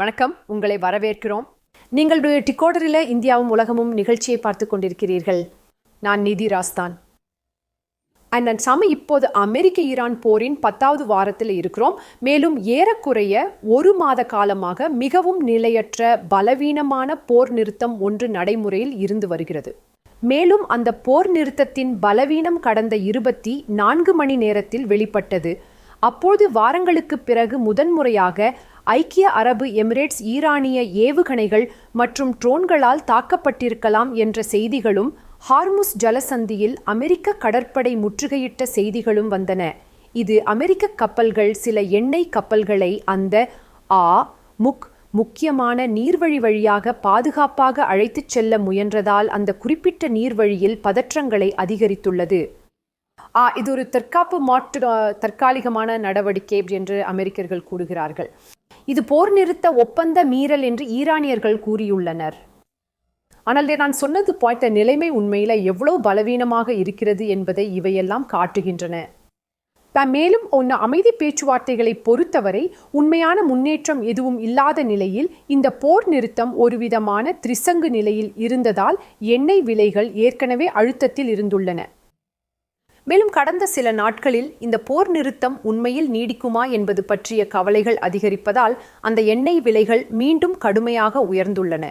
வணக்கம், உங்களை வரவேற்கிறோம். நீங்களுடைய டிகோடரில் இந்தியாவும் உலகமும் நிகழ்ச்சியை பார்த்து கொண்டிருக்கிறீர்கள். நான் நிதி ராஸ்தான். இப்போது அமெரிக்க ஈரான் போரின் 10வது வாரத்தில் இருக்கிறோம். மேலும் ஏறக்குறைய 1 மாத காலமாக மிகவும் நிலையற்ற பலவீனமான போர் நிறுத்தம் ஒன்று நடைமுறையில் இருந்து வருகிறது. மேலும் அந்த போர் நிறுத்தத்தின் பலவீனம் கடந்த 24 மணி நேரத்தில் வெளிப்பட்டது. அப்போது வாரங்களுக்கு பிறகு முதன்முறையாக ஐக்கிய அரபு எமிரேட்ஸ் ஈரானிய ஏவுகணைகள் மற்றும் ட்ரோன்களால் தாக்கப்பட்டிருக்கலாம் என்ற செய்திகளும், ஹார்முஸ் ஜலசந்தியில் அமெரிக்க கடற்படை முற்றுகையிட்ட செய்திகளும் வந்தன. இது அமெரிக்க கப்பல்கள் சில எண்ணெய் கப்பல்களை அந்த முக்கியமான நீர்வழி வழியாக பாதுகாப்பாக அழைத்துச் செல்ல முயன்றதால் அந்த குறிப்பிட்ட நீர்வழியில் பதற்றங்களை அதிகரித்துள்ளது. இது ஒரு தற்காலிகமான நடவடிக்கை என்று அமெரிக்கர்கள் கூறுகிறார்கள். இது போர் நிறுத்த ஒப்பந்த மீறல் என்று ஈரானியர்கள் கூறியுள்ளனர். ஆனால் நான் சொன்னது போன்ற நிலைமை உண்மையில் எவ்வளவு பலவீனமாக இருக்கிறது என்பதை இவையெல்லாம் காட்டுகின்றன. மேலும் அமைதி பேச்சுவார்த்தைகளை பொறுத்தவரை உண்மையான முன்னேற்றம் எதுவும் இல்லாத நிலையில் இந்த போர் நிறுத்தம் ஒருவிதமான திரிசங்கு நிலையில் இருந்ததால் எண்ணெய் விலைகள் ஏற்கனவே அழுத்தத்தில் இருந்துள்ளன. மேலும் கடந்த சில நாட்களில் இந்த போர் நிறுத்தம் உண்மையில் நீடிக்குமா என்பது பற்றிய கவலைகள் அதிகரிப்பதால் அந்த எண்ணெய் விலைகள் மீண்டும் கடுமையாக உயர்ந்துள்ளன.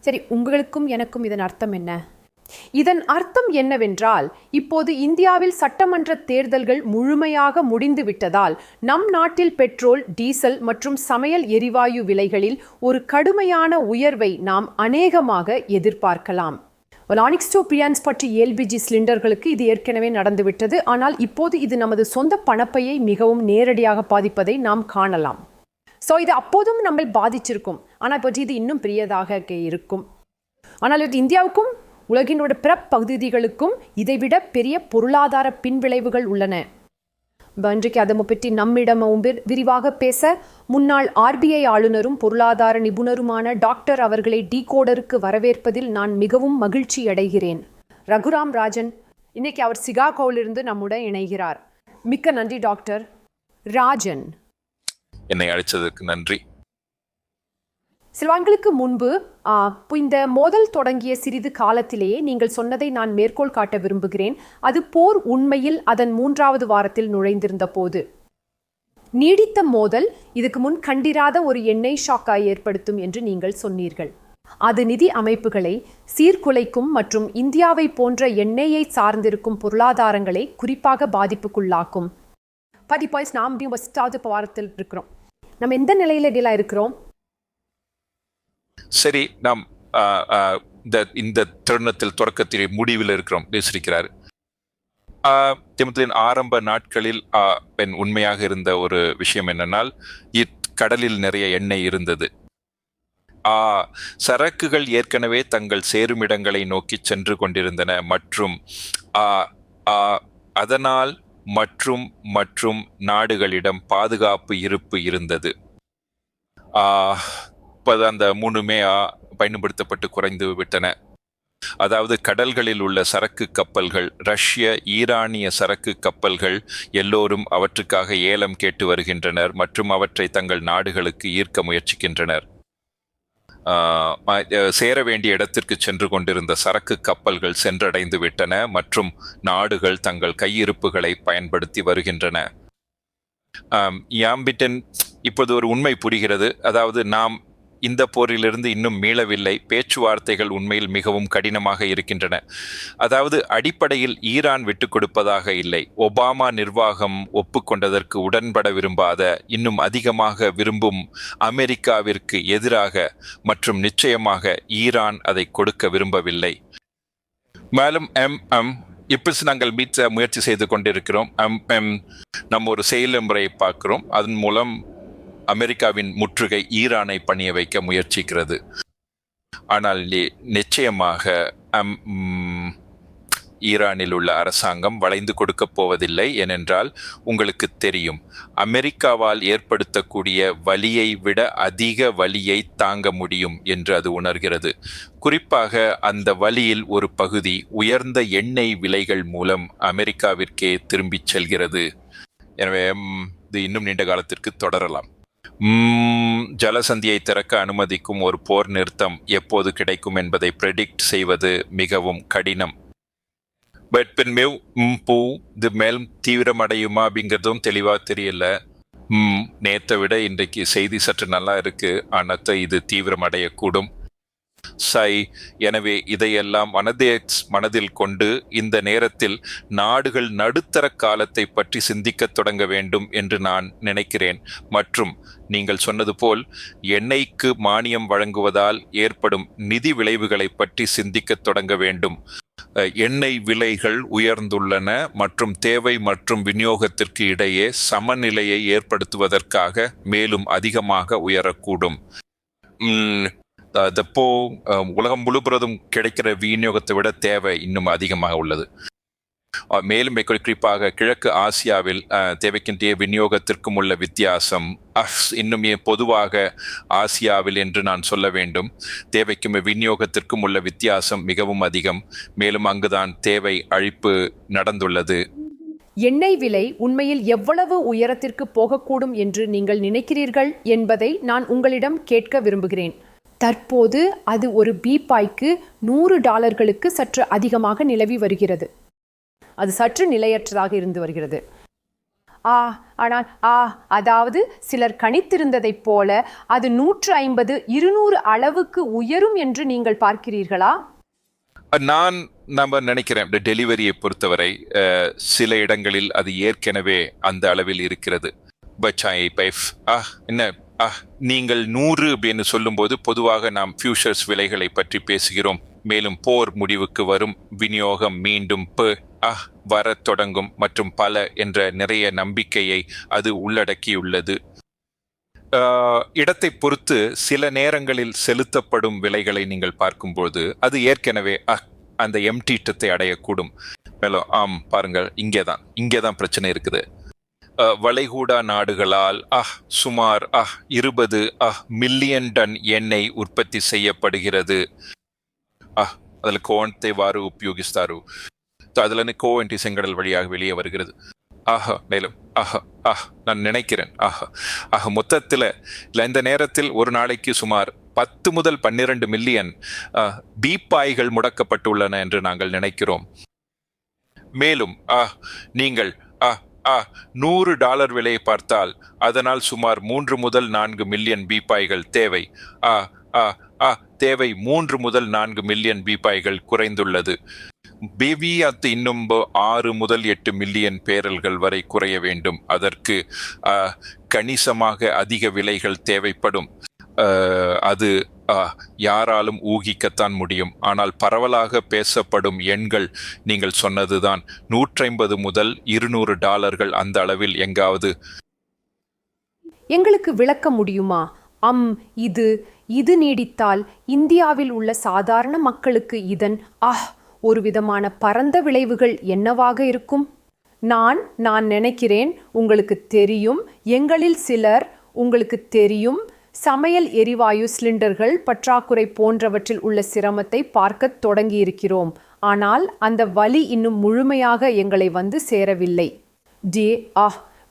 சரி, உங்களுக்கும் எனக்கும் இதன் அர்த்தம் என்ன? இதன் அர்த்தம் என்னவென்றால், இப்போது இந்தியாவில் சட்டமன்ற தேர்தல்கள் முழுமையாக முடிந்து விட்டதால் நம் நாட்டில் பெட்ரோல், டீசல் மற்றும் சமையல் எரிவாயு விலைகளில் ஒரு கடுமையான உயர்வை நாம் அநேகமாக எதிர்பார்க்கலாம். ஆனிக்ஸ் 2 பிரியான்ஸ் பற்றி எல்பிஜி சிலிண்டர்களுக்கு இது ஏற்கனவே நடந்துவிட்டது. ஆனால் இப்போது இது நமது சொந்த பணப்பையை மிகவும் நேரடியாக பாதிப்பதை நாம் காணலாம். இது அப்போதும் நம்மை பாதிச்சிருக்கும், ஆனால் இப்போ இது இன்னும் பெரியதாக இருக்கும். ஆனால் இது இந்தியாவுக்கும் உலகினோட பிற பகுதிகளுக்கும் இதைவிட பெரிய பொருளாதார பின்விளைவுகள் உள்ளன. இன்றைக்கு அதை பற்றி நம்மிடம் விரிவாக பேச முன்னாள் RBI ஆளுநரும் பொருளாதார நிபுணருமான டாக்டர் அவர்களை டிகோடருக்கு வரவேற்பதில் நான் மிகவும் மகிழ்ச்சி அடைகிறேன். ரகுராம் ராஜன் இன்னைக்கு அவர் சிகாகோவிலிருந்து நம்முடன் இணைகிறார். மிக்க நன்றி டாக்டர் ராஜன். என்னை அழைத்ததற்கு நன்றி. சில ஆண்டுகளுக்கு முன்பு இந்த மோதல் தொடங்கிய சிறிது காலத்திலேயே நீங்கள் சொன்னதை நான் மேற்கோள் காட்ட விரும்புகிறேன். அது போர் உண்மையில் அதன் 3வது வாரத்தில் நுழைந்திருந்த போது. நீடித்த மோதல் இதுக்கு முன் கண்டிராத ஒரு எண்ணெய் ஷாக்கை ஏற்படுத்தும் என்று நீங்கள் சொன்னீர்கள். அது நிதி அமைப்புகளை சீர்குலைக்கும் மற்றும் இந்தியாவை போன்ற எண்ணெயை சார்ந்திருக்கும் பொருளாதாரங்களை குறிப்பாக பாதிப்புக்குள்ளாக்கும். நாம் 10வது வாரத்தில் இருக்கிறோம். நம்ம எந்த நிலையில டீலாக இருக்கிறோம்? சரி, நாம் இந்த தருணத்தில் தொடக்கத்தில் முடிவில் இருக்கிறோம் பேசியிருக்கிறார். திமுகவின் ஆரம்ப நாட்களில் உண்மையாக இருந்த ஒரு விஷயம் என்னென்னால், கடலில் நிறைய எண்ணெய் இருந்தது. சரக்குகள் ஏற்கனவே தங்கள் சேருமிடங்களை நோக்கி சென்று கொண்டிருந்தன மற்றும் அதனால் மற்றும் நாடுகளிடம் பாதுகாப்பு இருப்பு இருந்தது. அந்த 3மே பயன்படுத்தப்பட்டு குறைந்து விட்டன. அதாவது கடல்களில் உள்ள சரக்கு கப்பல்கள், ரஷ்ய ஈரானிய சரக்கு கப்பல்கள் எல்லோரும் அவற்றுக்காக ஏலம் கேட்டு வருகின்றனர் மற்றும் அவற்றை தங்கள் நாடுகளுக்கு ஈர்க்க முயற்சிக்கின்றனர். சேர வேண்டிய இடத்திற்கு சென்று கொண்டிருந்த சரக்கு கப்பல்கள் சென்றடைந்து விட்டன மற்றும் நாடுகள் தங்கள் கையிருப்புகளை பயன்படுத்தி வருகின்றன. இப்போது ஒரு உண்மை புரிகிறது. அதாவது நாம் இந்த போரிலிருந்து இன்னும் மீளவில்லை. பேச்சுவார்த்தைகள் உண்மையில் மிகவும் கடினமாக இருக்கின்றன. அதாவது அடிப்படையில் ஈரான் விட்டுக் கொடுப்பதாக இல்லை. ஒபாமா நிர்வாகம் ஒப்புக்கொண்டதற்கு உடன்பட விரும்பாத, இன்னும் அதிகமாக விரும்பும் அமெரிக்காவிற்கு எதிராக மற்றும் நிச்சயமாக ஈரான் அதை கொடுக்க விரும்பவில்லை. மேலும் இப்போது நாங்கள் முயற்சி செய்து கொண்டிருக்கிறோம். நம்ம ஒரு செயல்முறையை பார்க்கிறோம். அதன் மூலம் அமெரிக்காவின் முற்றுகை ஈரானை பணிய வைக்க முயற்சிக்கிறது. ஆனால் நிச்சயமாக ஈரானில் உள்ள அரசாங்கம் வளைந்து கொடுக்கப் போவதில்லை. ஏனென்றால் உங்களுக்கு தெரியும், அமெரிக்காவால் ஏற்படுத்தக்கூடிய வலியை விட அதிக வலியை தாங்க முடியும் என்று அது உணர்கிறது. குறிப்பாக அந்த வலியில் ஒரு பகுதி உயர்ந்த எண்ணெய் விலைகள் மூலம் அமெரிக்காவிற்கே திரும்பிச் செல்கிறது. எனவே இது இன்னும் நீண்ட காலத்திற்கு தொடரலாம். ஜலசந்தியை திறக்க அனுமதிக்கும் ஒரு போர் நிறுத்தம் எப்போது கிடைக்கும் என்பதை ப்ரெடிக்ட் செய்வது மிகவும் கடினம். பட் பின்மேவ் பூ இது மேலும் தீவிரமடையுமா அப்படிங்கிறதும் தெளிவாக தெரியல. நேற்றை விட இன்றைக்கு செய்தி சற்று நல்லா இருக்கு, ஆனால் இது தீவிரமடையக்கூடும். எனவே இதையெல்லாம் மனதில் கொண்டு இந்த நேரத்தில் நாடுகள் நடுத்தர காலத்தை பற்றி சிந்திக்கத் தொடங்க வேண்டும் என்று நான் நினைக்கிறேன். மற்றும் நீங்கள் சொன்னது போல் எண்ணெய்க்கு மானியம் வழங்குவதால் ஏற்படும் நிதி விளைவுகளை பற்றி சிந்திக்கத் தொடங்க வேண்டும். எண்ணெய் விலைகள் உயர்ந்துள்ளன மற்றும் தேவை மற்றும் விநியோகத்திற்கு இடையே சமநிலையை ஏற்படுத்துவதற்காக மேலும் அதிகமாக உயரக்கூடும். உலகம் முழுவதும் கிடைக்கிற விநியோகத்தை விட தேவை இன்னும் அதிகமாக உள்ளது. மேலும் குறிப்பாக கிழக்கு ஆசியாவில் தேவைக்கின்ற விநியோகத்திற்கும் உள்ள வித்தியாசம் இன்னும் பொதுவாக ஆசியாவில் என்று நான் சொல்ல வேண்டும், தேவைக்கும் விநியோகத்திற்கும் உள்ள வித்தியாசம் மிகவும் அதிகம். மேலும் அங்குதான் தேவை அழிப்பு நடந்துள்ளது. எண்ணெய் விலை உண்மையில் எவ்வளவு உயரத்திற்கு போகக்கூடும் என்று நீங்கள் நினைக்கிறீர்கள் என்பதை நான் உங்களிடம் கேட்க விரும்புகிறேன். தற்போது அது ஒரு பீப்பாய்க்கு $100 சற்று அதிகமாக நிலவி வருகிறது. அது சற்று நிலையற்றதாக இருந்து வருகிறது. ஆனால் அதாவது சிலர் கணித்திருந்ததைப் போல அது 150, 200 அளவுக்கு உயரும் என்று நீங்கள் பார்க்கிறீர்களா? நம்ம நினைக்கிறேன் டெலிவரியை பொறுத்தவரை சில இடங்களில் அது ஏற்கனவே அந்த அளவில் இருக்கிறது. நீங்கள் 100 அப்படின்னு சொல்லும்போது பொதுவாக நாம் ஃபியூச்சர்ஸ் விலைகளை பற்றி பேசுகிறோம். மேலும் போர் முடிவுக்கு வரும், விநியோகம் மீண்டும் வரத் தொடங்கும் மற்றும் பல என்ற நிறைய நம்பிக்கையை அது உள்ளடக்கியுள்ளது. இடத்தை பொறுத்து சில நேரங்களில் செலுத்தப்படும் விலைகளை நீங்கள் பார்க்கும்போது அது ஏற்கனவே அந்த எம்டிட்டத்தை அடையக்கூடும். மேலும் பாருங்கள், இங்கேதான் பிரச்சனை இருக்குது. வளைகுடா நாடுகளால் சுமார் 20 மில்லியன் டன் எண்ணெய் உற்பத்தி செய்யப்படுகிறது. அதில் கோவத்தை வாரு உபயோகிஸ்தாரு, அதில் கோவண்டி செங்கடல் வழியாக வெளியே வருகிறது. மேலும் நான் நினைக்கிறேன் மொத்தத்தில் இந்த நேரத்தில் ஒரு நாளைக்கு சுமார் 10 முதல் 12 மில்லியன் பீப்பாய்கள் முடக்கப்பட்டுள்ளன என்று நாங்கள் நினைக்கிறோம். மேலும் நீங்கள் $100 விலையை பார்த்தால் அதனால் சுமார் 3 முதல் 4 மில்லியன் பீப்பாய்கள் தேவை. தேவை 3 முதல் 4 மில்லியன் பீப்பாய்கள் குறைந்துள்ளது. அது இன்னும் 6 முதல் 8 மில்லியன் பேரல்கள் வரை குறைய வேண்டும். அதற்கு கணிசமாக அதிக விலைகள் தேவைப்படும். அது யாராலும் ஊகிக்கத்தான் முடியும். ஆனால் பரவலாக பேசப்படும் எண்கள் நீங்கள் சொன்னதுதான். 150 முதல் $200 அந்த அளவில் எங்காவது. எங்களுக்கு விளக்க முடியுமா? இது நீடித்தால் இந்தியாவில் உள்ள சாதாரண மக்களுக்கு இதன் ஒரு விதமான பரந்த விளைவுகள் என்னவாக இருக்கும்? நான் நினைக்கிறேன், உங்களுக்கு தெரியும், எங்களில் சிலர் உங்களுக்கு தெரியும், சமையல் எரிவாயு சிலிண்டர்கள் பற்றாக்குறை போன்றவற்றில் உள்ள சிரமத்தை பார்க்க தொடங்கியிருக்கிறோம். ஆனால் அந்த வலி இன்னும் முழுமையாக எங்களை வந்து சேரவில்லை.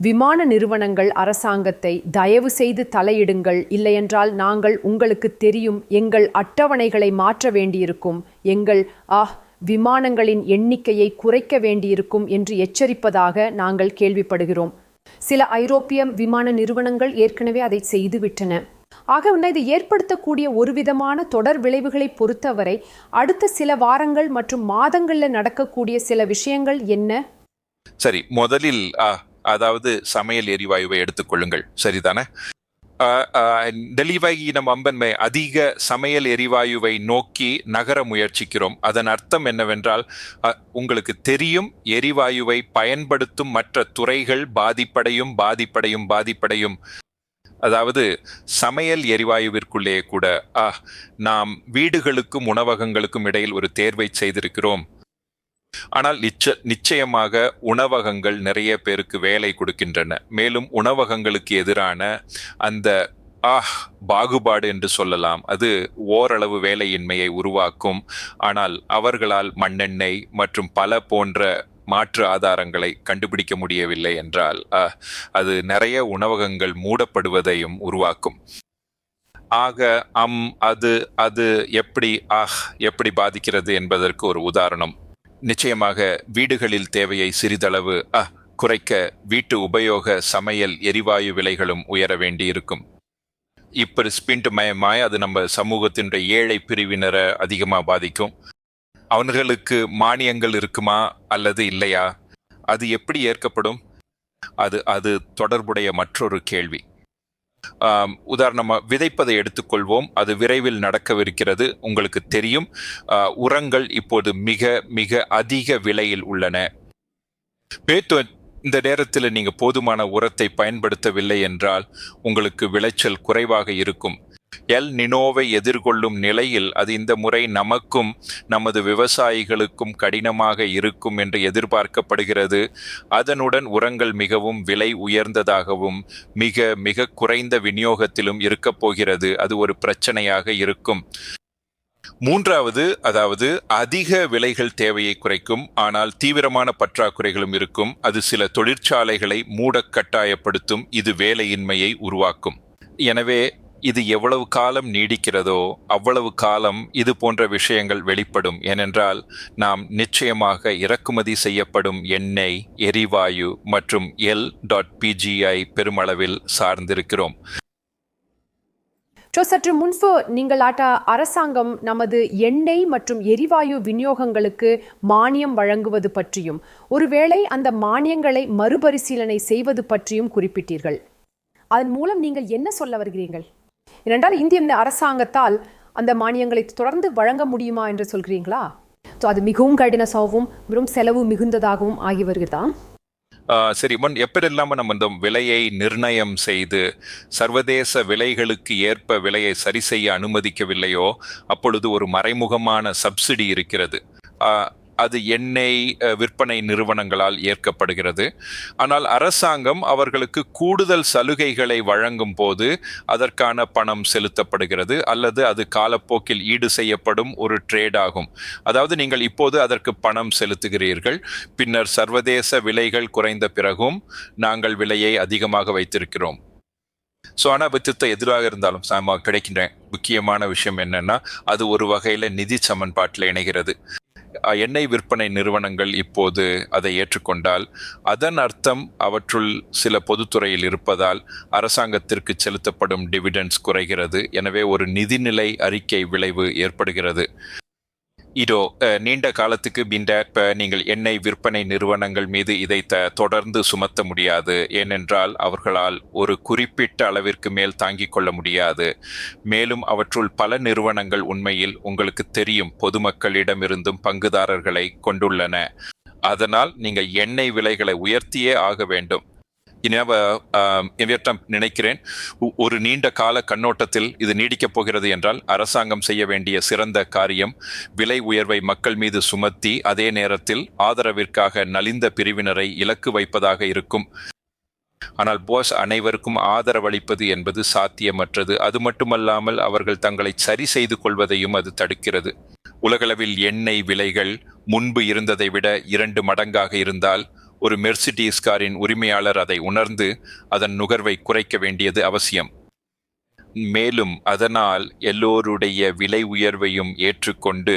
விமான நிறுவனங்கள் அரசாங்கத்தை தயவு செய்து தலையிடுங்கள், இல்லையென்றால் நாங்கள் உங்களுக்கு தெரியும் எங்கள் அட்டவணைகளை மாற்ற வேண்டியிருக்கும், எங்கள் விமானங்களின் எண்ணிக்கையை குறைக்க வேண்டியிருக்கும் என்று எச்சரிப்பதாக நாங்கள் கேள்விப்படுகிறோம். சில ஐரோப்பிய விமான நிறுவனங்கள் ஏற்கனவே அதை செய்துவிட்டன. ஆக இது ஏற்படுத்தக்கூடிய ஒரு விதமான தொடர் விளைவுகளை பொறுத்தவரை அடுத்த சில வாரங்கள் மற்றும் மாதங்களில் நடக்கக்கூடிய சில விஷயங்கள் என்ன? சரி, முதலில் அதாவது சமையல் எரிவாயுவை எடுத்துக்கொள்ளுங்கள், சரிதானே? டெலிவரி நம்ம அதிக சமையல் எரிவாயுவை நோக்கி நகர முயற்சிக்கிறோம். அதன் அர்த்தம் என்னவென்றால், உங்களுக்கு தெரியும், எரிவாயுவை பயன்படுத்தும் மற்ற துறைகள் பாதிப்படையும். அதாவது சமையல் எரிவாயுவிற்குள்ளே கூட நாம் வீடுகளுக்கும் உணவகங்களுக்கும் இடையில் ஒரு தேர்வை செய்திருக்கிறோம். ஆனால் நிச்சயமாக உணவகங்கள் நிறைய பேருக்கு வேலை கொடுக்கின்றன. மேலும் உணவகங்களுக்கு எதிரான அந்த பாகுபாடு என்று சொல்லலாம், அது ஓரளவு வேலையின்மையை உருவாக்கும். ஆனால் அவர்களால் மண்ணெண்ணெய் மற்றும் பல போன்ற மாற்று ஆதாரங்களை கண்டுபிடிக்க முடியவில்லை என்றால் அது நிறைய உணவகங்கள் மூடப்படுவதையும் உருவாக்கும். ஆக அது எப்படி பாதிக்கிறது என்பதற்கு ஒரு உதாரணம். நிச்சயமாக வீடுகளில் தேவையை சிறிதளவு குறைக்க வீட்டு உபயோக சமையல் எரிவாயு விலைகளும் உயர வேண்டியிருக்கும். இப்ப ஸ்பிண்ட் மயமாய் அது நம்ம சமூகத்தினுடைய ஏழை பிரிவினரை அதிகமாக பாதிக்கும். அவர்களுக்கு மானியங்கள் இருக்குமா அல்லது இல்லையா? அது எப்படி ஏற்கப்படும்? அது தொடர்புடைய மற்றொரு கேள்வி. உதாரணமாக விதைப்பதை எடுத்துக்கொள்வோம். அது விரைவில் நடக்கவிருக்கிறது. உங்களுக்கு தெரியும், உரங்கள் இப்போது மிக மிக அதிக விலையில் உள்ளன. இந்த நேரத்தில் நீங்க போதுமான உரத்தை பயன்படுத்தவில்லை என்றால் உங்களுக்கு விளைச்சல் குறைவாக இருக்கும். எல் நினோவை எதிர்கொள்ளும் நிலையில் அது இந்த முறை நமக்கும் நமது விவசாயிகளுக்கும் கடினமாக இருக்கும் என்று எதிர்பார்க்கப்படுகிறது. அதனுடன் உரங்கள் மிகவும் விலை உயர்ந்ததாகவும் மிக மிக குறைந்த விநியோகத்திலும் இருக்கப் போகிறது. அது ஒரு பிரச்சனையாக இருக்கும். மூன்றாவது, அதாவது அதிக விலைகள் தேவையை குறைக்கும், ஆனால் தீவிரமான பற்றாக்குறைகளும் இருக்கும். அது சில தொழிற்சாலைகளை மூட கட்டாயப்படுத்தும். இது வேலையின்மையை உருவாக்கும். எனவே இது எவ்வளவு காலம் நீடிக்கிறதோ அவ்வளவு காலம் இது போன்ற விஷயங்கள் வெளிப்படும். ஏனென்றால் நாம் நிச்சயமாக இறக்குமதி செய்யப்படும் எண்ணெய், எரிவாயு மற்றும் LPGI பெருமளவில் சார்ந்திருக்கிறோம். சற்று முன்பு நீங்கள் அரசாங்கம் நமது எண்ணெய் மற்றும் எரிவாயு விநியோகங்களுக்கு மானியம் வழங்குவது பற்றியும் ஒருவேளை அந்த மானியங்களை மறுபரிசீலனை செய்வது பற்றியும் குறிப்பிட்டீர்கள். அதன் மூலம் நீங்கள் என்ன சொல்ல வருகிறீர்கள்? ஏனென்றால் இந்திய அரசாங்கத்தால் அந்த மானியங்களை தொடர்ந்து வழங்க முடியுமா என்று சொல்கிறீங்களா? அது மிகவும் கடினமாகவும் மிகவும் செலவு மிகுந்ததாகவும் ஆகி வருகிறதா? சரி, எப்படில்லாம நம்ம இந்த விலையை நிர்ணயம் செய்து சர்வதேச விலைகளுக்கு ஏற்ப விலையை சரி செய்ய அனுமதிக்கவில்லையோ அப்பொழுது ஒரு மறைமுகமான சப்சிடி இருக்கிறது. அது எண்ணெய் விற்பனை நிறுவனங்களால் ஏற்கப்படுகிறது. ஆனால் அரசாங்கம் அவர்களுக்கு கூடுதல் சலுகைகளை வழங்கும் போது அதற்கான பணம் செலுத்தப்படுகிறது, அல்லது அது காலப்போக்கில் ஈடு செய்யப்படும் ஒரு ட்ரேட் ஆகும். அதாவது நீங்கள் இப்போது அதற்கு பணம் செலுத்துகிறீர்கள், பின்னர் சர்வதேச விலைகள் குறைந்த பிறகும் நாங்கள் விலையை அதிகமாக வைத்திருக்கிறோம். அனாபத்தியத்தை எதிராக இருந்தாலும் கிடைக்கின்ற முக்கியமான விஷயம் என்னன்னா, அது ஒரு வகையில நிதி சமன்பாட்டில் இணைகிறது. எண்ணெய் விற்பனை நிறுவனங்கள் இப்போது அதை ஏற்றுக்கொண்டால் அதன் அர்த்தம் அவற்றுள் சில பொதுத்துறையில் இருப்பதால் அரசாங்கத்திற்கு செலுத்தப்படும் டிவிடெண்ட்ஸ் குறைகிறது. எனவே ஒரு நிதிநிலை அறிக்கை விளைவு ஏற்படுகிறது. இதோ நீண்ட காலத்துக்கு நீங்கள் எண்ணெய் விற்பனை நிறுவனங்கள் மீது இதை தொடர்ந்து சுமத்த முடியாது. ஏனென்றால் அவர்களால் ஒரு குறிப்பிட்ட அளவிற்கு மேல் தாங்கிக் கொள்ள முடியாது. மேலும் அவற்றுள் பல நிறுவனங்கள் உண்மையில் உங்களுக்கு தெரியும் பொதுமக்களிடமிருந்தும் பங்குதாரர்களை கொண்டுள்ளன. அதனால் நீங்கள் எண்ணெய் விலைகளை உயர்த்தியே ஆக வேண்டும். நினைக்கிறேன் ஒரு நீண்ட கால கண்ணோட்டத்தில் இது நீடிக்கப் போகிறது என்றால் அரசாங்கம் செய்ய வேண்டிய சிறந்த காரியம் விலை உயர்வை மக்கள் மீது சுமத்தி அதே நேரத்தில் ஆதரவிற்காக நலிந்த பிரிவினரை இலக்கு வைப்பதாக இருக்கும். ஆனால் அனைவருக்கும் ஆதரவளிப்பது என்பது சாத்தியமற்றது. அது மட்டுமல்லாமல் அவர்கள் தங்களை சரி செய்து கொள்வதையும் அது தடுக்கிறது. உலகளவில் எண்ணெய் விலைகள் முன்பு இருந்ததை விட 2 மடங்காக இருந்தால் ஒரு மெர்சிடிஸ் காரின் உரிமையாளர் அதை உணர்ந்து அதன் நுகர்வை குறைக்க வேண்டியது அவசியம். மேலும் அதனால் எல்லோருடைய விலை உயர்வையும் ஏற்றுக்கொண்டு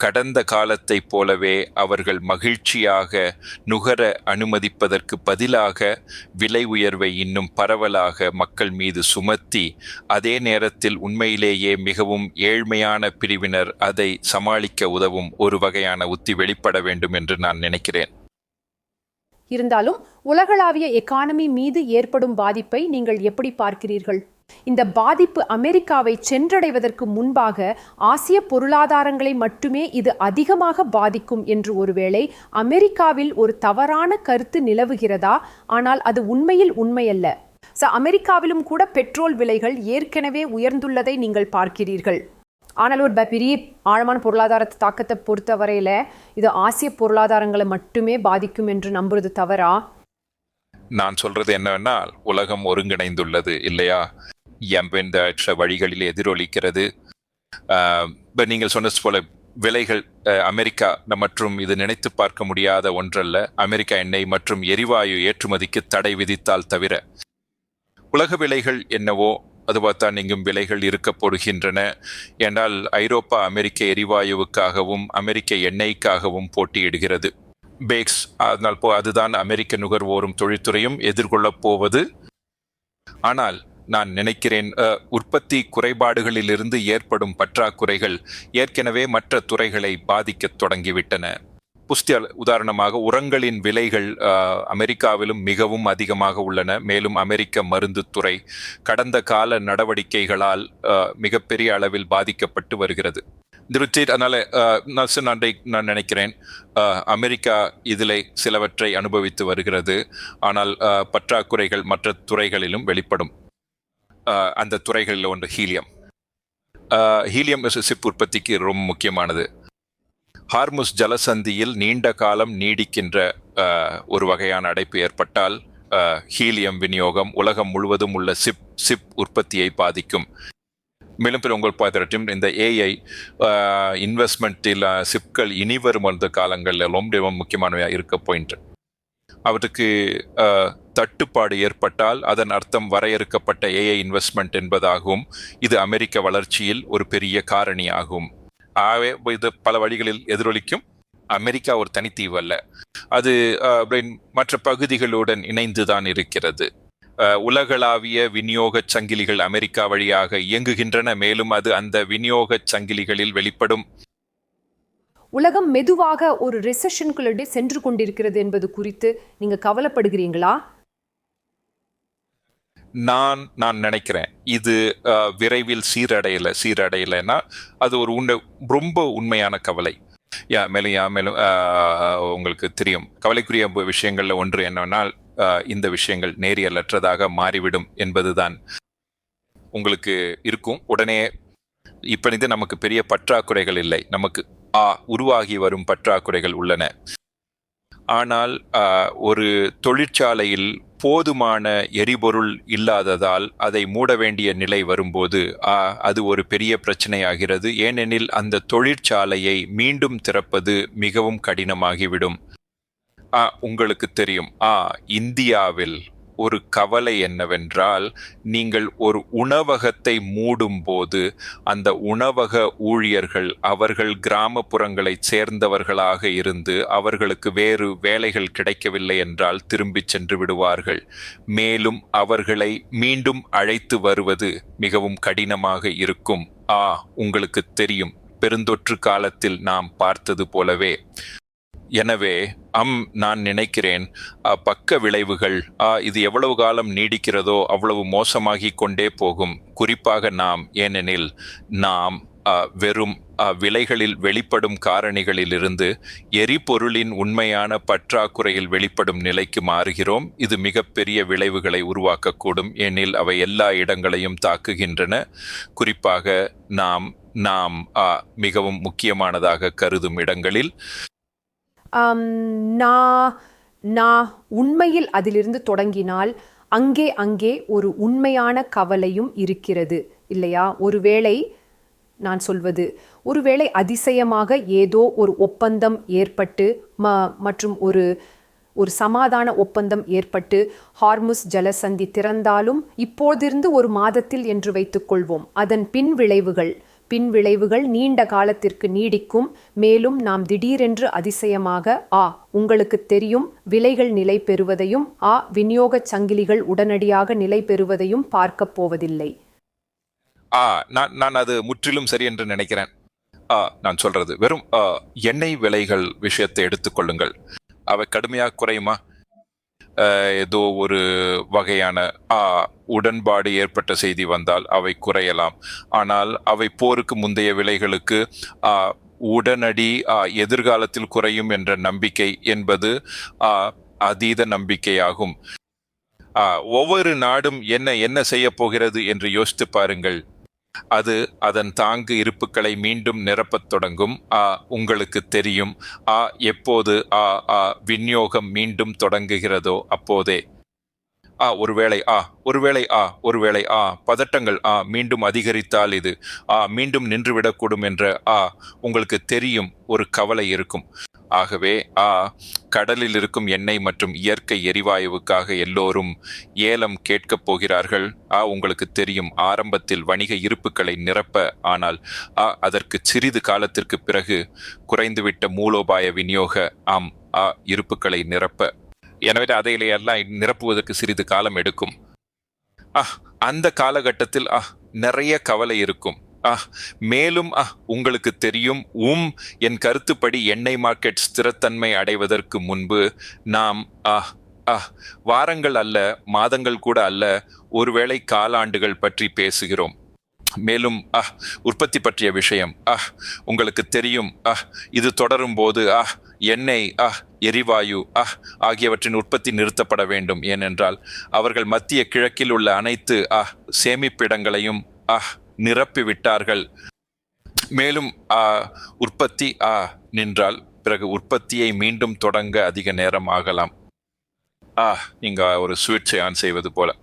கடந்த காலத்தைப் போலவே அவர்கள் மகிழ்ச்சியாக நுகர அனுமதிப்பதற்கு பதிலாக விலை உயர்வை இன்னும் பரவலாக மக்கள் மீது சுமத்தி அதே நேரத்தில் உண்மையிலேயே மிகவும் ஏழ்மையான பிரிவினர் அதை சமாளிக்க உதவும் ஒரு வகையான உத்தி வெளிப்பட வேண்டும் என்று நான் நினைக்கிறேன். இருந்தாலும் உலகளாவிய எக்கானமி மீது ஏற்படும் பாதிப்பை நீங்கள் எப்படி பார்க்கிறீர்கள்? இந்த பாதிப்பு அமெரிக்காவை சென்றடைவதற்கு முன்பாக ஆசிய பொருளாதாரங்களை மட்டுமே இது அதிகமாக பாதிக்கும் என்று ஒருவேளை அமெரிக்காவில் ஒரு தவறான கருத்து நிலவுகிறதா? ஆனால் அது உண்மையில் உண்மையல்ல. அமெரிக்காவிலும் கூட பெட்ரோல் விலைகள் ஏற்கனவே உயர்ந்துள்ளதை நீங்கள் பார்க்கிறீர்கள். ஆனால் ஒரு பெரிய ஆழமான பொருளாதார தாக்கத்தை பொறுத்தவரையில இது ஆசிய பொருளாதாரங்களை மட்டுமே பாதிக்கும் என்று நம்புறது தவறா? நான் சொல்றது என்னவென்றால் உலகம் ஒருங்கிணைந்துள்ளது இல்லையா? எம்பெந்த வழிகளில் எதிரொலிக்கிறது. நீங்கள் சொன்னது போல விலைகள் அமெரிக்கா மற்றும் இது நினைத்து பார்க்க முடியாத ஒன்றல்ல, அமெரிக்கா எண்ணெய் மற்றும் எரிவாயு ஏற்றுமதிக்கு தடை விதித்தால் தவிர. உலக விலைகள் என்னவோ அதுவாத்தான் இங்கும் விலைகள் இருக்க போடுகின்றன. என்றால் ஐரோப்பா அமெரிக்க எரிவாயுவுக்காகவும் அமெரிக்க எண்ணெய்க்காகவும் போட்டியிடுகிறது. பேக்ஸ், அதனால் அதுதான் அமெரிக்க நுகர்வோரும் தொழில்துறையும் எதிர்கொள்ளப் போவது. ஆனால் நான் நினைக்கிறேன் உற்பத்தி குறைபாடுகளிலிருந்து ஏற்படும் பற்றாக்குறைகள் ஏற்கனவே மற்ற துறைகளை பாதிக்கத் தொடங்கிவிட்டன. உதாரணமாக உரங்களின் விலைகள் அமெரிக்காவிலும் மிகவும் அதிகமாக உள்ளன. மேலும் அமெரிக்க மருந்து துறை கடந்த கால நடவடிக்கைகளால் மிகப்பெரிய அளவில் பாதிக்கப்பட்டு வருகிறது. அதனால நான் நினைக்கிறேன் அமெரிக்கா இதில் சிலவற்றை அனுபவித்து வருகிறது. ஆனால் பற்றாக்குறைகள் மற்ற துறைகளிலும் வெளிப்படும். அந்த துறைகளில் ஒன்று ஹீலியம். ஹீலியம் சிப் உற்பத்திக்கு ரொம்ப முக்கியமானது. ஹார்முஸ் ஜலசந்தியில் நீண்ட காலம் நீடிக்கின்ற ஒரு வகையான அடைப்பு ஏற்பட்டால் ஹீலியம் விநியோகம் உலகம் முழுவதும் உள்ள சிப் உற்பத்தியை பாதிக்கும். மேலும் உங்கள் பார்த்துட்டும் இந்த ஏஐ இன்வெஸ்ட்மெண்ட்டில் சிப்கள் இனிவரும் வந்த காலங்களில் ரொம்ப முக்கியமானவையாக இருக்க போயின்று. அவற்றுக்கு தட்டுப்பாடு ஏற்பட்டால் அதன் அர்த்தம் வரையறுக்கப்பட்ட ஏஐ இன்வெஸ்ட்மெண்ட் என்பதாகும். இது அமெரிக்க வளர்ச்சியில் ஒரு பெரிய காரணியாகும். ஆகவே இது பல வழிகளில் எதிரொலிக்கும். அமெரிக்கா ஒரு தனித்தீவு அல்ல, அது மற்ற பகுதிகளுடன் இணைந்துதான் இருக்கிறது. உலகளாவிய விநியோக சங்கிலிகள் அமெரிக்கா வழியாக இயங்குகின்றன. மேலும் அது அந்த விநியோக சங்கிலிகளில் வெளிப்படும். உலகம் மெதுவாக ஒரு ரெசெஷனுக்குள்ளே சென்று கொண்டிருக்கிறது என்பது குறித்து நீங்க கவலைப்படுகிறீங்களா? நான் நினைக்கிறேன் இது விரைவில் சீரடையலைன்னா அது ஒரு ரொம்ப உண்மையான கவலை. மேலும் உங்களுக்கு தெரியும், கவலைக்குரிய விஷயங்கள்ல ஒன்று என்னவென்றால் இந்த விஷயங்கள் நேரியலற்றதாக மாறிவிடும் என்பதுதான் உங்களுக்கு இருக்கும். உடனே இப்ப இது நமக்கு பெரிய பற்றாக்குறைகள் இல்லை, நமக்கு உருவாகி வரும் பற்றாக்குறைகள் உள்ளன. ஆனால் ஒரு தொழிற்சாலையில் போதுமான எரிபொருள் இல்லாததால் அதை மூட வேண்டிய நிலை வரும்போது அது ஒரு பெரிய பிரச்சனையாகிறது. ஏனெனில் அந்த தொழிற்சாலையை மீண்டும் திறப்பது மிகவும் கடினமாகிவிடும். உங்களுக்கு தெரியும், இந்தியாவில் ஒரு கவலை என்னவென்றால், நீங்கள் ஒரு உணவகத்தை மூடும் போது அந்த உணவக ஊழியர்கள் அவர்கள் கிராமப்புறங்களைச் சேர்ந்தவர்களாக இருந்து அவர்களுக்கு வேறு வேலைகள் கிடைக்கவில்லை என்றால் திரும்பி சென்று விடுவார்கள். மேலும் அவர்களை மீண்டும் அழைத்து வருவது மிகவும் கடினமாக இருக்கும். உங்களுக்கு தெரியும், பெருந்தொற்று காலத்தில் நாம் பார்த்தது போலவே. எனவே நான் நினைக்கிறேன் பக்க விளைவுகள் இது எவ்வளவு காலம் நீடிக்கிறதோ அவ்வளவு மோசமாகி கொண்டே போகும். குறிப்பாக ஏனெனில் நாம் வெறும் விலைகளில் வெளிப்படும் காரணிகளிலிருந்து எரிபொருளின் உண்மையான பற்றாக்குறையில் வெளிப்படும் நிலைக்கு மாறுகிறோம். இது மிகப்பெரிய விளைவுகளை உருவாக்கக்கூடும், ஏனெனில் அவை எல்லா இடங்களையும் தாக்குகின்றன. குறிப்பாக நாம் மிகவும் முக்கியமானதாக கருதும் இடங்களில். நான் உண்மையில் அதிலிருந்து தொடங்கினால் அங்கே ஒரு உண்மையான கவலையும் இருக்கிறது இல்லையா? ஒருவேளை அதிசயமாக ஏதோ ஒரு ஒப்பந்தம் ஏற்பட்டு மற்றும் ஒரு சமாதான ஒப்பந்தம் ஏற்பட்டு ஹார்முஸ் ஜலசந்தி திறந்தாலும் இப்போதிருந்து ஒரு மாதத்தில் என்று வைத்துக்கொள்வோம். அதன் பின்விளைவுகள் நீண்ட காலத்திற்கு நீடிக்கும். மேலும் நாம் திடீரென்று அதிசயமாக உங்களுக்கு தெரியும், விலைகள் நிலை பெறுவதையும் விநியோக சங்கிலிகள் உடனடியாக நிலை பெறுவதையும் பார்க்க போவதில்லை. நான் அது முற்றிலும் சரி என்று நினைக்கிறேன். நான் சொல்றது வெறும் எண்ணெய் விலைகள் விஷயத்தை எடுத்துக்கொள்ளுங்கள். அவை கடுமையாக குறையுமா? ஏதோ ஒரு வகையான உடன்பாடு ஏற்பட்ட செய்தி வந்தால் அவை குறையலாம். ஆனால் அவை போருக்கு முந்தைய விலைகளுக்கு உடனடி எதிர்காலத்தில் குறையும் என்ற நம்பிக்கை என்பது அதீத நம்பிக்கையாகும். ஒவ்வொரு நாடும் என்ன செய்ய போகிறது என்று யோசித்து பாருங்கள். அது அதன் தாங்கு இருப்புகளை மீண்டும் நிரப்பத் தொடங்கும். உங்களுக்கு தெரியும், எப்போது விநியோகம் மீண்டும் தொடங்குகிறதோ அப்போதே. ஒருவேளை பதட்டங்கள் மீண்டும் அதிகரித்தால் இது மீண்டும் நின்றுவிடக்கூடும் என்ற உங்களுக்கு தெரியும் ஒரு கவலை இருக்கும். ஆகவே கடலில் இருக்கும் எண்ணெய் மற்றும் இயற்கை எரிவாயுவுக்காக எல்லோரும் ஏலம் கேட்கப் போகிறார்கள். உங்களுக்கு தெரியும் ஆரம்பத்தில் வணிக இருப்புகளை நிரப்ப, ஆனால் அதற்கு சிறிது காலத்திற்கு பிறகு குறைந்துவிட்ட மூலோபாய விநியோக இருப்புகளை நிரப்ப. எனவே அதையெல்லாம் நிரப்புவதற்கு சிறிது காலம் எடுக்கும். அந்த காலகட்டத்தில் நிறைய கவலை இருக்கும். மேலும் உங்களுக்கு தெரியும் என் கருத்துப்படி எண்ணெய் மார்க்கெட் ஸ்திரத்தன்மை அடைவதற்கு முன்பு நாம் வாரங்கள் அல்ல, மாதங்கள் கூட அல்ல, ஒருவேளை காலாண்டுகள் பற்றி பேசுகிறோம். மேலும் உற்பத்தி பற்றிய விஷயம் உங்களுக்கு தெரியும். இது தொடரும் போது எண்ணெய், எரிவாயு ஆகியவற்றின் உற்பத்தி நிறுத்தப்பட வேண்டும். ஏனென்றால் அவர்கள் மத்திய கிழக்கில் உள்ள அனைத்து சேமிப்பிடங்களையும் நிரப்பிவிட்டார்கள். மேலும் உற்பத்தி நின்றால் பிறகு உற்பத்தியை மீண்டும் தொடங்க அதிக நேரம் ஆகலாம். நீங்க ஒரு சுவிட்சை ஆன் செய்வது போல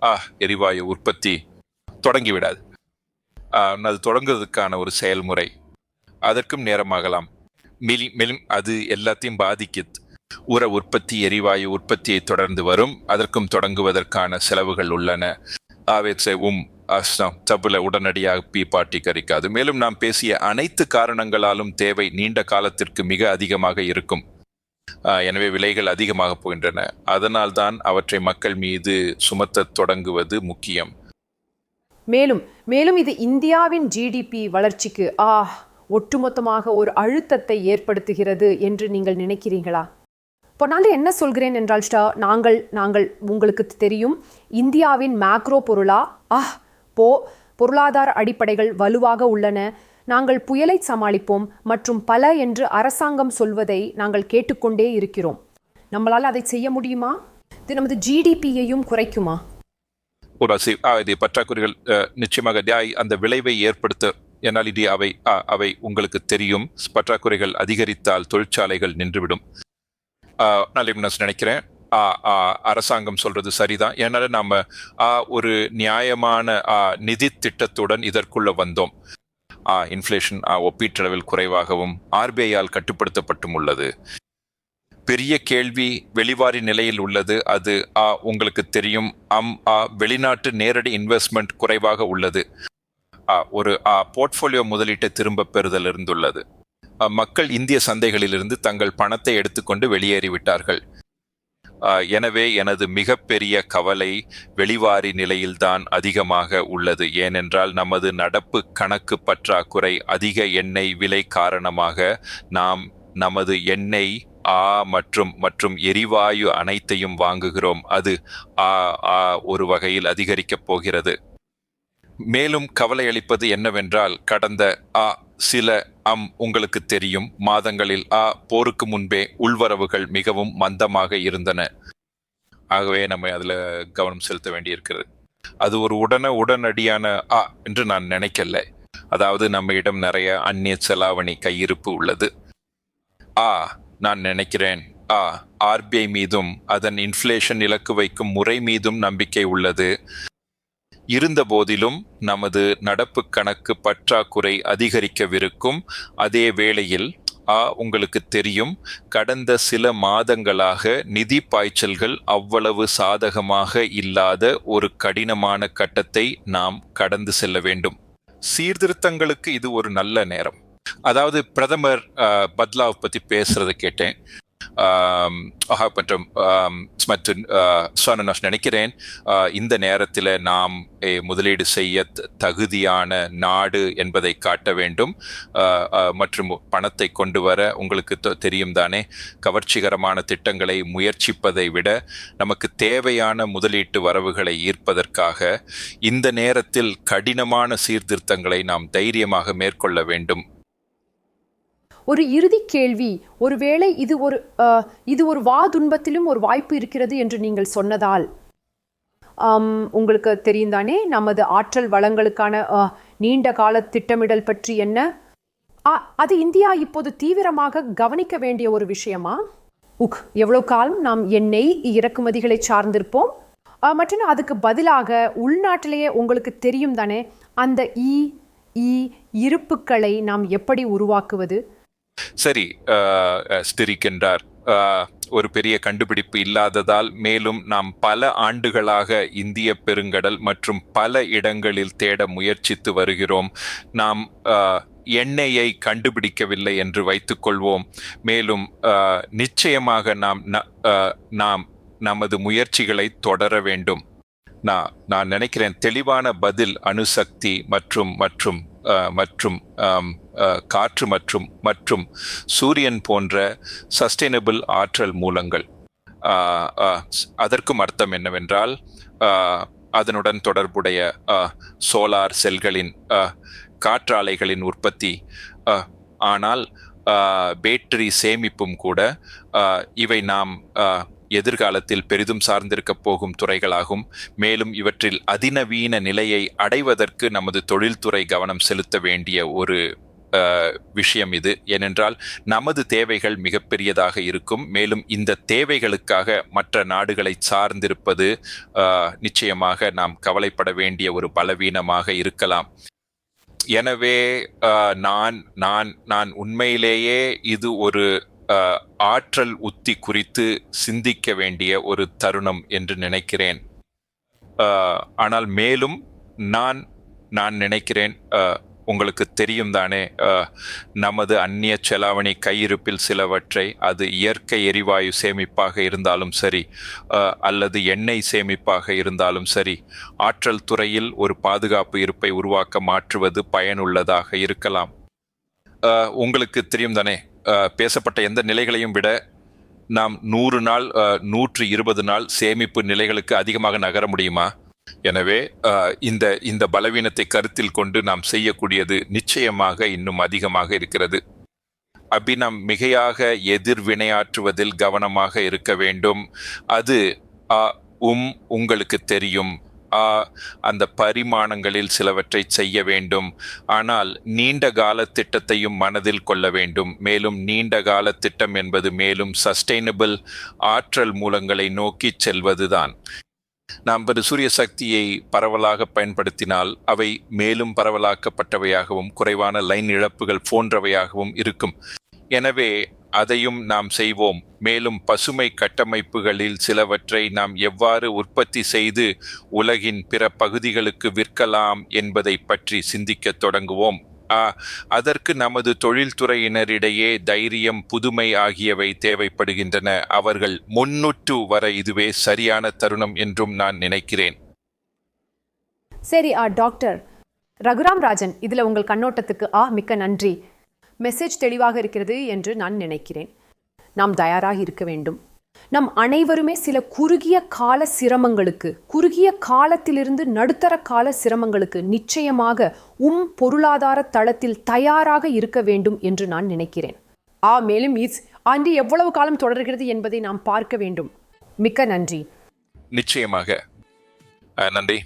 எரிவாயு உற்பத்தி தொடங்கிவிடாது. அது தொடங்குவதற்கான ஒரு செயல்முறை, அதற்கும் நேரமாகலாம். மேலும் அது எல்லாத்தையும் பாதிக்குது. உர உற்பத்தி, எரிவாயு உற்பத்தியை தொடர்ந்து வரும். அதற்கும் தொடங்குவதற்கான செலவுகள் உள்ளன. தப்புல உடனடியாக பாட்டிக்கரிக்காது. மேலும் நாம் பேசிய அனைத்து காரணங்களாலும் தேவை நீண்ட காலத்திற்கு மிக அதிகமாக இருக்கும். எனவே விலைகள் அதிகமாக போகின்றன. அதனால்தான் அவற்றை மக்கள் மீது சுமத்த தொடங்குவது முக்கியம். மேலும் இது இந்தியாவின் ஜிடிபி வளர்ச்சிக்கு ஒட்டுமொத்தமாக ஒரு அழுத்தத்தை ஏற்படுத்துகிறது என்று நீங்கள் நினைக்கிறீங்களா? இப்போ நான் என்ன சொல்கிறேன் என்றால், நாங்கள் உங்களுக்கு தெரியும், இந்தியாவின் மேக்ரோ பொருளாதார அடிப்படைகள் வலுவாக உள்ளன. நாங்கள் புயலை சமாளிப்போம் மற்றும் பல என்று அரசாங்கம் சொல்வதை நாங்கள் கேட்டுக்கொண்டே இருக்கிறோம். நம்மளால் அதை செய்ய முடியுமா? இது நமது ஜிடிபியையும் குறைக்குமா? இது பற்றாக்குறைகள் நிச்சயமாக அந்த விளைவை ஏற்படுத்த. என்னால் இது அவை உங்களுக்கு தெரியும். பற்றாக்குறைகள் அதிகரித்தால் தொழிற்சாலைகள் நின்றுவிடும். நான் நினைக்கிறேன் அரசாங்கம் சொல்றது சரிதான். ஏன்னா நாம ஒரு நியாயமான நிதி திட்டத்துடன் இதற்குள்ள வந்தோம். இன்ஃப்ளேஷன் ஒப்பீட்டளவில் குறைவாகவும் ஆர்பிஐயால் கட்டுப்படுத்தப்பட்டும் உள்ளது. பெரிய கேள்வி வெளிவாரி நிலையில் உள்ளது. அது உங்களுக்கு தெரியும், வெளிநாட்டு நேரடி இன்வெஸ்ட்மெண்ட் குறைவாக உள்ளது. ஒரு போர்ட்ஃபோலியோ முதலீட்டை திரும்ப பெறுதல் இருந்துள்ளது. மக்கள் இந்திய சந்தைகளிலிருந்து தங்கள் பணத்தை எடுத்துக்கொண்டு வெளியேறிவிட்டார்கள். எனவே எனது மிகப்பெரிய கவலை வெளிவாரி நிலையில்தான் அதிகமாக உள்ளது. ஏனென்றால் நமது நடப்பு கணக்கு பற்றாக்குறை, அதிக எண்ணெய் விலை காரணமாக நாம் நமது எண்ணெய் மற்றும் எரிவாயு அனைத்தையும் வாங்குகிறோம். அது ஒரு வகையில் அதிகரிக்கப் போகிறது. மேலும் கவலை அளிப்பது என்னவென்றால், கடந்த சில உங்களுக்கு தெரியும் மாதங்களில் போருக்கு முன்பே உள்வரவுகள் மிகவும் மந்தமாக இருந்தன. ஆகவே நம்ம அதில் கவனம் செலுத்த வேண்டியிருக்கிறது. அது ஒரு உடனடியான என்று நான் நினைக்கல. அதாவது நம்மிடம் நிறைய அந்நிய செலாவணி கையிருப்பு உள்ளது. நான் நினைக்கிறேன் ஆர்பிஐ மீதும் அதன் இன்ஃப்ளேஷன் இலக்கு வைக்கும் முறை மீதும் நம்பிக்கை உள்ளது. இருந்த போதிலும் நமது நடப்பு கணக்கு பற்றாக்குறை அதிகரிக்கவிருக்கும். அதே வேளையில் உங்களுக்கு தெரியும், கடந்த சில மாதங்களாக நிதி பாய்ச்சல்கள் அவ்வளவு சாதகமாக இல்லாத ஒரு கடினமான கட்டத்தை நாம் கடந்து செல்ல வேண்டும். சீர்திருத்தங்களுக்கு இது ஒரு நல்ல நேரம். அதாவது பிரதமர் பத்லாவ் பத்தி பேசுறதை கேட்டேன். மற்றும் நினைக்கிறேன் இந்த நேரத்தில் நாம் முதலீடு செய்ய தகுதியான நாடு என்பதை காட்ட வேண்டும். மற்றும் பணத்தை கொண்டு வர உங்களுக்கு தெரியும் தானே, கவர்ச்சிகரமான திட்டங்களை முயற்சிப்பதை விட நமக்கு தேவையான முதலீட்டு வரவுகளை ஈர்ப்பதற்காக இந்த நேரத்தில் கடினமான சீர்திருத்தங்களை நாம் தைரியமாக மேற்கொள்ள வேண்டும். ஒரு இறுதி கேள்வி, ஒருவேளை இது ஒரு துன்பத்திலும் ஒரு வாய்ப்பு இருக்கிறது என்று நீங்கள் சொன்னதால், உங்களுக்கு தெரியும் தானே நமது ஆற்றல் வளங்களுக்கான நீண்ட கால திட்டமிடல் பற்றி என்ன? அது இந்தியா இப்போது தீவிரமாக கவனிக்க வேண்டிய ஒரு விஷயமா? எவ்வளவு காலம் நாம் எண்ணெய் இறக்குமதிகளை சார்ந்திருப்போம்? மற்றும் அதுக்கு பதிலாக உள்நாட்டிலேயே உங்களுக்கு தெரியும் தானே அந்த இருப்புக்களை நாம் எப்படி உருவாக்குவது? சரி, ஸ்டிரிக்கின்றார். ஒரு பெரிய கண்டுபிடிப்பு இல்லாததால் மேலும் நாம் பல ஆண்டுகளாக இந்திய பெருங்கடல் மற்றும் பல இடங்களில் தேட முயற்சித்து வருகிறோம். நாம் எண்ணெயை கண்டுபிடிக்கவில்லை என்று வைத்துக்கொள்வோம். மேலும் நிச்சயமாக நாம் நமது முயற்சிகளை தொடர வேண்டும். நான் நினைக்கிறேன் தெளிவான பதில் அணுசக்தி மற்றும் காற்று மற்றும் சூரியன் போன்ற சஸ்டைனபிள் ஆற்றல் மூலங்கள். அதற்கும் அர்த்தம் என்னவென்றால் அதனுடன் தொடர்புடைய சோலார் செல்களின் காற்றாலைகளின் உற்பத்தி, ஆனால் பேட்டரி சேமிப்பும் கூட. இவை நாம் எதிர்காலத்தில் பெரிதும் சார்ந்திருக்க போகும் துறைகளாகும். மேலும் இவற்றில் அதிநவீன நிலையை அடைவதற்கு நமது தொழில்துறை கவனம் செலுத்த வேண்டிய ஒரு விஷயம் இது. ஏனென்றால் நமது தேவைகள் மிகப்பெரியதாக இருக்கும். மேலும் இந்த தேவைகளுக்காக மற்ற நாடுகளை சார்ந்திருப்பது நிச்சயமாக நாம் கவலைப்பட வேண்டிய ஒரு பலவீனமாக இருக்கலாம். எனவே நான் உண்மையிலேயே இது ஒரு ஆற்றல் உத்தி குறித்து சிந்திக்க வேண்டிய ஒரு தருணம் என்று நினைக்கிறேன். ஆனால் மேலும் நான் நினைக்கிறேன், உங்களுக்கு தெரியும் தானே, நமது அந்நிய செலாவணி கையிருப்பில் சிலவற்றை, அது இயற்கை எரிவாயு சேமிப்பாக இருந்தாலும் சரி அல்லது எண்ணெய் சேமிப்பாக இருந்தாலும் சரி, ஆற்றல் துறையில் ஒரு பாதுகாப்பு இருப்பை உருவாக்க மாற்றுவது பயனுள்ளதாக இருக்கலாம். உங்களுக்கு தெரியும் தானே, பேசப்பட்ட எந்த நிலைகளையும் விட நாம் 100 நாள் 120 நாள் சேமிப்பு நிலைகளுக்கு அதிகமாக நகர முடியுமா? எனவே இந்த பலவீனத்தை கருத்தில் கொண்டு நாம் செய்யக்கூடியது நிச்சயமாக இன்னும் அதிகமாக இருக்கிறது. நாம் மிகையாக எதிர்வினையாற்றுவதில் கவனமாக இருக்க வேண்டும். அது உங்களுக்கு தெரியும், அந்த பரிமாணங்களில் சிலவற்றை செய்ய வேண்டும். ஆனால் நீண்ட கால திட்டத்தையும் மனதில் கொள்ள வேண்டும். மேலும் நீண்ட கால திட்டம் என்பது மேலும் சஸ்டைனபிள் ஆற்றல் மூலங்களை நோக்கி செல்வதுதான். நாம் சூரிய சக்தியை பரவலாக பயன்படுத்தினால் அவை மேலும் பரவலாக்கப்பட்டவையாகவும் குறைவான லைன் இழப்புகள் போன்றவையாகவும் இருக்கும். எனவே அதையும் நாம் செய்வோம். மேலும் பசுமை கட்டமைப்புகளில் சிலவற்றை நாம் எவ்வாறு உற்பத்தி செய்து உலகின் பிற பகுதிகளுக்கு விற்கலாம் என்பதை பற்றி சிந்திக்க தொடங்குவோம். அதற்கு நமது தொழில்துறையினரிடையே தைரியம், புதுமை ஆகியவை தேவைப்படுகின்றன. அவர்கள் முன்னுட்டு வர இதுவே சரியான தருணம் என்றும் நான் நினைக்கிறேன். சரி டாக்டர் ரகுராம் ராஜன், இதுல உங்கள் கண்ணோட்டத்துக்கு மிக்க நன்றி. மெசேஜ் தெளிவாக இருக்கிறது என்று நான் நினைக்கிறேன். நாம் தயாராக இருக்க வேண்டும். நம் அனைவருமே சில குறுகிய கால சிரமங்களுக்கு, குறுகிய காலத்திலிருந்து நடுத்தர கால சிரமங்களுக்கு நிச்சயமாக பொருளாதார தளத்தில் தயாராக இருக்க வேண்டும் என்று நான் நினைக்கிறேன். மேலும் ஆண்டு எவ்வளவு காலம் தொடர்கிறது என்பதை நாம் பார்க்க வேண்டும். மிக்க நன்றி. நிச்சயமாக நன்றி.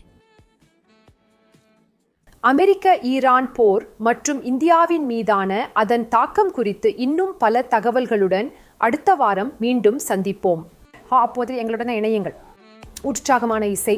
அமெரிக்க ஈரான் போர் மற்றும் இந்தியாவின் மீதான அதன் தாக்கம் குறித்து இன்னும் பல தகவல்களுடன் அடுத்த வாரம் மீண்டும் சந்திப்போம். அப்போது எங்களுடன் இணையுங்கள். உற்சாகமான இசை,